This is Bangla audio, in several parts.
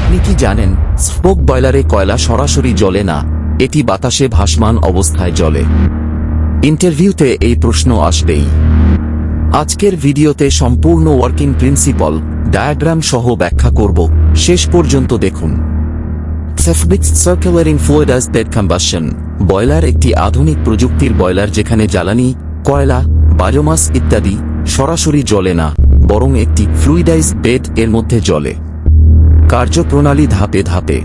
আপনি কি জানেন, স্মোক বয়লারে কয়লা সরাসরি জ্বলে না, এটি বাতাসে ভাসমান অবস্থায় জ্বলে। ইন্টারভিউতে এই প্রশ্ন আসবেই। আজকের ভিডিওতে সম্পূর্ণ ওয়ার্কিং প্রিন্সিপল ডায়াগ্রাম সহ ব্যাখ্যা করব, শেষ পর্যন্ত দেখুন। Circulating fluid as bed combustion. Boiler একটি আধুনিক প্রযুক্তির বয়লার যেখানে জ্বালানি, কয়লা, বায়োমাস ইত্যাদি সরাসরি জ্বলে না, বরং একটি ফ্লুইডাইজড বেড এর মধ্যে জ্বলে। কার্যপ্রণালী ধাপে ধাপে।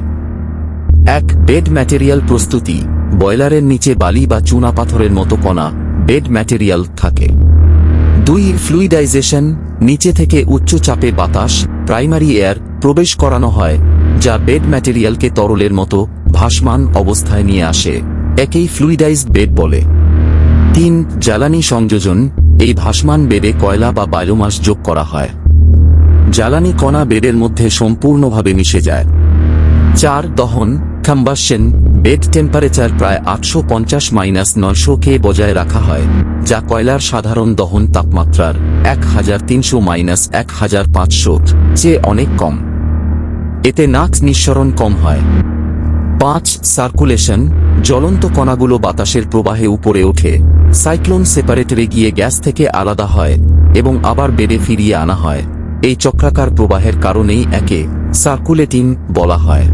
1. বেড ম্যাটেরিয়াল প্রস্তুতি। বয়লারের নিচে বালি বা চুনা পাথরের মতো কণা, বেড ম্যাটেরিয়াল থাকে। 2. ফ্লুইডাইজেশন। নিচে থেকে উচ্চ চাপে বাতাস, প্রাইমারি এয়ার প্রবেশ করানো হয়, যা বেড ম্যাটেরিয়ালকে তরলের মতো ভাসমান অবস্থায় নিয়ে আসে। একেই ফ্লুইডাইজড বেড বলে। 3. জ্বালানি সংযোজন। এই ভাসমান বেডে কয়লা বা বায়োমাস যোগ করা হয়। জ্বালানি কণা বেডের মধ্যে সম্পূর্ণভাবে মিশে যায়। 4. দহন কম্বাসন। বেড টেম্পারেচার প্রায় 850-900 কে বজায় রাখা হয়, যা কয়লার সাধারণ দহন তাপমাত্রার 1300-1500 চেয়ে অনেক কম। এতে নাক্স নিঃসরণ কম হয়। 5. সার্কুলেশন। জ্বলন্ত কণাগুলো বাতাসের প্রবাহে উপরে ওঠে, সাইক্লোন সেপারেটরে গিয়ে গ্যাস থেকে আলাদা হয় এবং আবার বেডে ফিরিয়ে আনা হয়। এই চক্রাকার প্রবাহের কারণেই একে সার্কুলেটিং বলা হয়।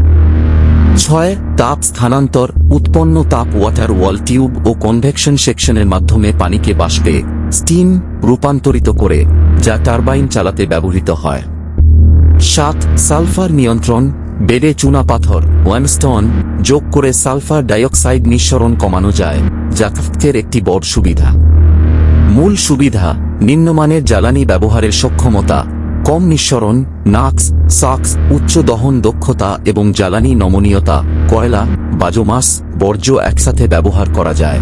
6. তাপ স্থানান্তর। উৎপন্ন তাপ ওয়াটার ওয়াল টিউব ও কনভেকশন সেকশনের মাধ্যমে পানিকে বাষ্পে স্টিম রূপান্তরিত করে, যা টারবাইন চালাতে ব্যবহৃত হয়। 7. সালফার নিয়ন্ত্রণ। বেডে চুনাপাথর ওয়ামস্টোন যোগ করে সালফার ডাইঅক্সাইড নিঃসরণ কমানো যায়, যা কাফের একটি বড় সুবিধা। মূল সুবিধা: নিম্নমানের জ্বালানি ব্যবহারের সক্ষমতা, কম নিঃসরণ, নাক্স, সাক্স, উচ্চ দহন দক্ষতা এবং জ্বালানি নমনীয়তা। কয়লা, বায়োমাস, বর্জ্য একসাথে ব্যবহার করা যায়।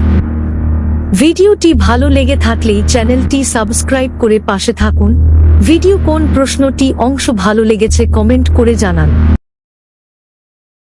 ভিডিওটি ভালো লেগে থাকলে চ্যানেলটি সাবস্ক্রাইব করে পাশে থাকুন। ভিডিও কোন প্রশ্নটি অংশ ভালো লেগেছে কমেন্ট করে জানান।